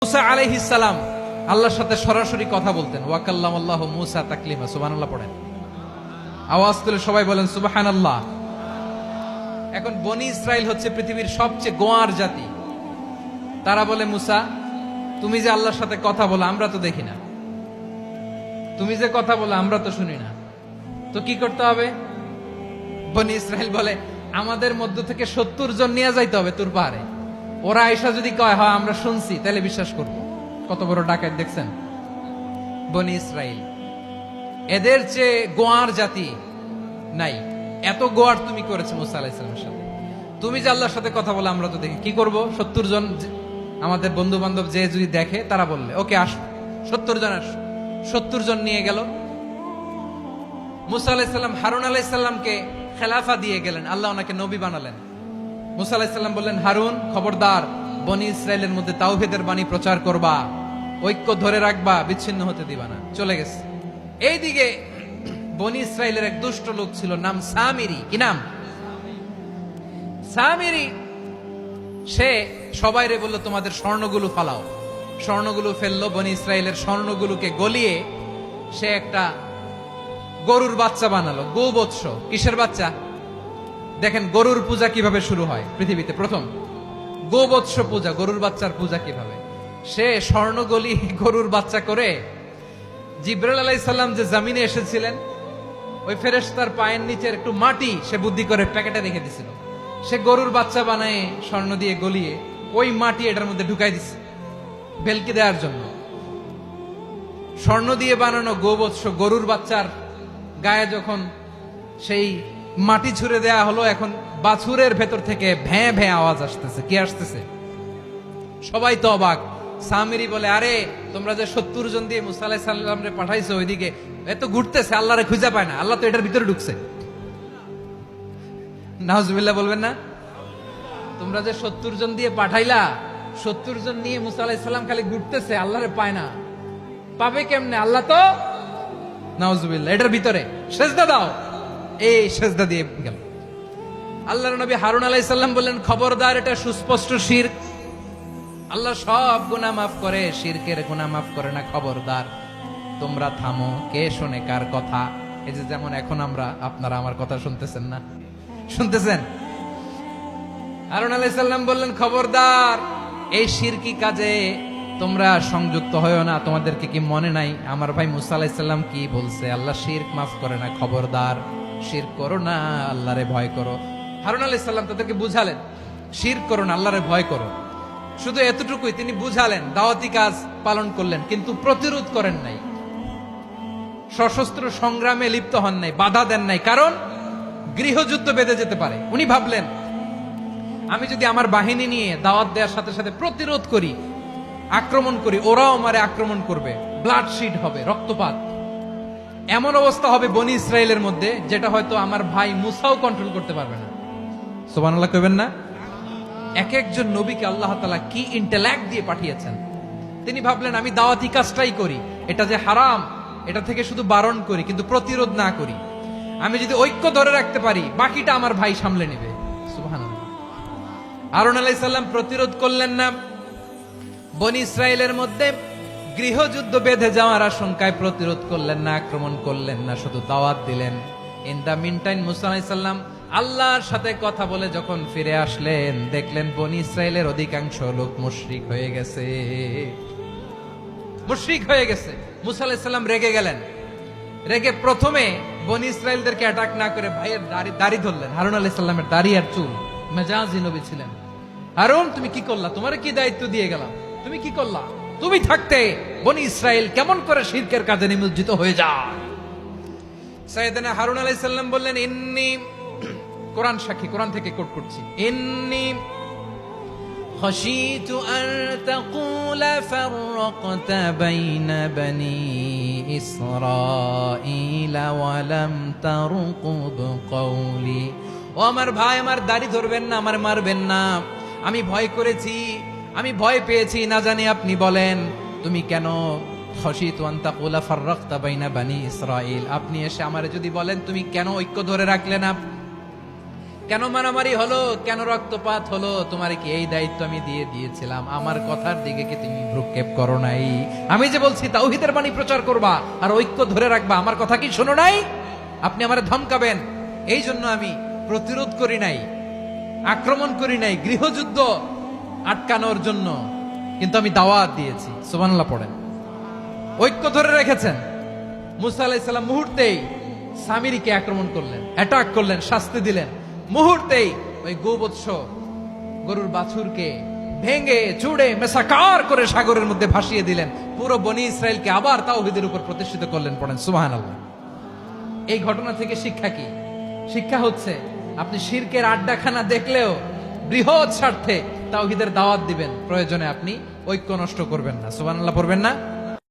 মুসা আলাইহিস সালাম আল্লাহর সাথে সরাসরি কথা বলতেন। ওয়াকাল্লামাল্লাহু মুসা তাকলিমা। সুবহানাল্লাহ পড়েন, আওয়াজ তুলে সবাই বলেন সুবহানাল্লাহ। এখন বনি ইসরাইল হচ্ছে পৃথিবীর সবচেয়ে গোয়ার জাতি। তারা বলে, মুসা তুমি যে আল্লাহর সাথে কথা বলো আমরা তো দেখি না, তুমি যে কথা বলো আমরা তো শুনি না, তো কি করতে হবে? বনি ইসরাইল বলে, আমাদের মধ্য থেকে 70 জন নিয়ে যাইতে হবে তোর পাহাড়ে। ওরা আয়েশা যদি কয় হ্যাঁ আমরা শুনছি, তাহলে বিশ্বাস করব। কত বড় ডাকাত দেখছেন বনি ইসরাইল। এদের চেয়ে গোয়ার জাতি নাই। এত গোয়ার তুমি করেছো মুসা আলাইহিস সালামের সাথে। তুমি যে আল্লাহর সাথে কথা বলে আমরা তো দেখি, কি করব? 70 জন আমাদের বন্ধু বান্ধব যে যদি দেখে, তারা বললে ওকে আসো, 70 জন আসো। 70 জন নিয়ে গেল। মুসা আলাইহিস সালাম হারুন আলাইহিস সালামকে খেলাফা দিয়ে গেলেন, আল্লাহ ওনাকে নবী বানালেন। মুসা আলাইহিস সালাম বললেন, হারুন খবরদার, বনি ইসরায়েলের মধ্যে তাওহীদের বাণী প্রচার করবা, ঐক্য ধরে রাখবা, বিচ্ছিন্ন হতে দিবা না। চলে গেছে। এইদিকে বনি ইসরায়েলের এক দুষ্ট লোক ছিল, নাম সামিরি। কি নাম? সামিরি। সে সবাইরে বললো তোমাদের স্বর্ণগুলো ফালাও। স্বর্ণগুলো ফেললো। বনি ইসরায়েলের স্বর্ণগুলোকে গলিয়ে সে একটা গরুর বাচ্চা বানালো। গোবৎস। কিসের বাচ্চা? দেখেন গরুর পূজা কিভাবে শুরু হয় পৃথিবীতে প্রথম। গোবৎস পূজা, গরুর বাচ্চার পূজা কিভাবে। সে স্বর্ণগলি গরুর বাচ্চা করে জিবরাইল আলাইহিস সালাম যে জমিনে এসেছিলেন, ওই ফেরেশতার পায়ের নিচের একটু মাটি সে বুদ্ধি করে প্যাকেটে রেখে দিছিল। সে গরুর বাচ্চা বানায় স্বর্ণ দিয়ে গলিয়ে ওই মাটি এটার মধ্যে ঢুকাই দিছে ভেলকি দেওয়ার জন্য। স্বর্ণ দিয়ে বানানো গোবৎস গরুর বাচ্চার গায়ে যখন সেই মাটি ছুঁড়ে দেয়া হলো, এখন বাছুরের ভেতর থেকে ভ্যাঁ ভ্যাঁ আওয়াজ আসতেছে। কি আসতেছে? সবাই তো অবাক। সামিরি বলে, আরে তোমরা যে 70 জন দিয়ে মুসা আলাইহিস সালামরে পাঠাইছো, ওইদিকে এত ঘুরতেছে, আল্লাহরে খুঁজে পায় না, আল্লাহ তো এটার ভিতরে ঢুকছে। নাউজুবিল্লাহ বলবেন না? তোমরা যে 70 জন দিয়ে পাঠাইলা, 70 জন নিয়ে মুসা আলাইহিস সালাম খালি ঘুরতেছে, আল্লাহরে পায় না। পাবে কেমনে? আল্লাহ তো নাউজুবিল্লাহ এটার ভিতরে। সেজদা দাও। এই সেজদা দিয়ে গেল। আল্লাহর নবী হারুন আলাইহিস সালাম বললেন, খবরদার, এটা সুস্পষ্ট শিরক। আল্লাহ সব গুনাহ মাফ করে, শিরকের গুনাহ মাফ করে না। খবরদার, তোমরা থামো। কে শোনে কার কথা? এই যে যেমন এখন আপনারা আমার কথা শুনতেছেন না? শুনতেছেন? হারুন আলাইহিস সালাম বললেন, খবরদার, এই শিরকি কাজে তোমরা সংযুক্ত হয়ো না। তোমাদেরকে কি মনে নাই আমার ভাই মুসা আলাইহিস সালাম কি বলছে? আল্লাহ শিরক মাফ করে না। খবরদার, শিরক করো না, আল্লাহরে ভয় করো। হারুন আলাইহিস সালাম তাদেরকে বুঝালেন, শিরক করো না, আল্লাহরে ভয় করো। শুধু এতটুকুই তিনি বুঝালেন, দাওয়াতি কাজ পালন করলেন, কিন্তু প্রতিরোধ করেন নাই, সশস্ত্র সংগ্রামে লিপ্ত হন নাই, বাধা দেন নাই। কারণ গৃহযুদ্ধ বেঁধে যেতে পারে। উনি ভাবলেন, আমি যদি আমার বাহিনী নিয়ে দাওয়াত দেওয়ার সাথে সাথে প্রতিরোধ করি, আক্রমণ করি, ওরাও আমারে আক্রমণ করবে, ব্লাডশিড হবে, রক্তপাত। এমন অবস্থা হবে বনি ইসরায়েলের মধ্যে, যেটা হয়তো আমার ভাই মুসাও কন্ট্রোল করতে পারবে না। সুবহানাল্লাহ কইবেন না? এক একজন নবীকে আল্লাহ তাআলা কি ইন্টেলেক্ট দিয়ে পাঠিয়েছেন। তিনি ভাবলেন, আমি দাওয়াতি কাজটাই করি, এটা যে হারাম এটা থেকে শুধু বারণ করি, কিন্তু প্রতিরোধ না করি। আমি যদি ঐক্য ধরে রাখতে পারি, বাকিটা আমার ভাই সামলে নেবে। সুবহানাল্লাহ। হারুন আলাইহিস সালাম প্রতিরোধ করলেন না। বনি ইসরায়েলের মধ্যে গৃহযুদ্ধ বেঁধে যাওয়ার আশঙ্কায় প্রতিরোধ করলেন না, আক্রমণ করলেন না, শুধু দাওয়াত দিলেন। ইন দা মিন টাইম মুসা আলাইহিস সালাম আল্লাহর সাথে কথা বলে যখন ফিরে আসলেন, দেখলেন বনি ইসরায়েলের অধিকাংশ লোক মুশরিক হয়ে গেছে। মুশরিক হয়ে গেছে। মুসা আলাইহিস সালাম রেগে গেলেন। রেগে প্রথমে বনি ইসরায়েলদেরকে অ্যাটাক না করে ভাইয়ের দাড়ি ধরলেন। হারুন আলাইহিস সালামের দাড়ি আর চুল। মেজাজি নবী ছিলেন। হারুন, তুমি কি করলা? তোমার কি দায়িত্ব দিয়ে গেলাম, তুমি কি করলা? তুমি থাকতে বনি ইসরায়েল কেমন করে শিরকের কাজে নিমজ্জিত হয়ে যায়? সাইয়েদনা হারুন আলাইহিস সালাম বললেন, ইন্নী, কোরআন সাক্ষী, কোরআন থেকে কোট করছি, ইন্নী খাশিতু আন তাকুলা ফাররাকতা বাইনা বনি ইসরাঈলা ওয়া লাম তারকুব কওলি। ও আমার ভাই, আমার দাড়ি ধরবেন না, আমার মারবেন না। আমি ভয় করেছি, আমি ভয় পেয়েছি, না জানি আপনি বলেন তুমি কেন খাশিতু আন তাকুলা ফাররাকতা বাইনা বনি ইসরাঈল। আপনি এসে আমারে যদি বলেন তুমি কেন ঐক্য ধরে রাখলে না, কেন মারামারি হলো, কেন রক্তপাত হলো? তোমার কি এই দায়িত্ব আমি দিয়েছিলাম? আমার কথার দিকে কি তুমি ভ্রুক্ষেপ করো নাই? আমি যে বলছি তাওহীদের বাণী প্রচার করবা আর ঐক্য ধরে রাখবা, আমার কথা কি শোনো নাই? আপনি আমারে ধমকাবেন, এই জন্য আমি প্রতিরোধ করি নাই, আক্রমণ করি নাই, গৃহযুদ্ধ আটকানোর জন্য, কিন্তু আমি দাওয়াত দিয়েছি। সুবহানাল্লাহ পড়েন। ঐক্য ধরে রেখেছেন। মুসা আলাইহিস সালাম মুহূর্তেই সামিরীকে আক্রমণ করলেন, অ্যাটাক করলেন, শাস্তি দিলেন। মুহূর্তেই ওই গোবৎস গরুর বাছুরকে ভেঙে চুড়ে মেসাকার করে সাগরের মধ্যে ভাসিয়ে দিলেন। পুরো বনি ইসরায়েলকে আবার তাওহীদের উপর প্রতিষ্ঠিত করলেন। পড়েন সুবহানাল্লাহ। এই ঘটনা থেকে শিক্ষা কি? শিক্ষা হচ্ছে আপনি শিরকের আড্ডাখানা দেখলেও বৃহৎ স্বার্থে তাওহীদের দাওয়াত দিবেন, প্রয়োজনে আপনি ঐক্য নষ্ট করবেন না। সুবহানাল্লাহ পড়বেন না?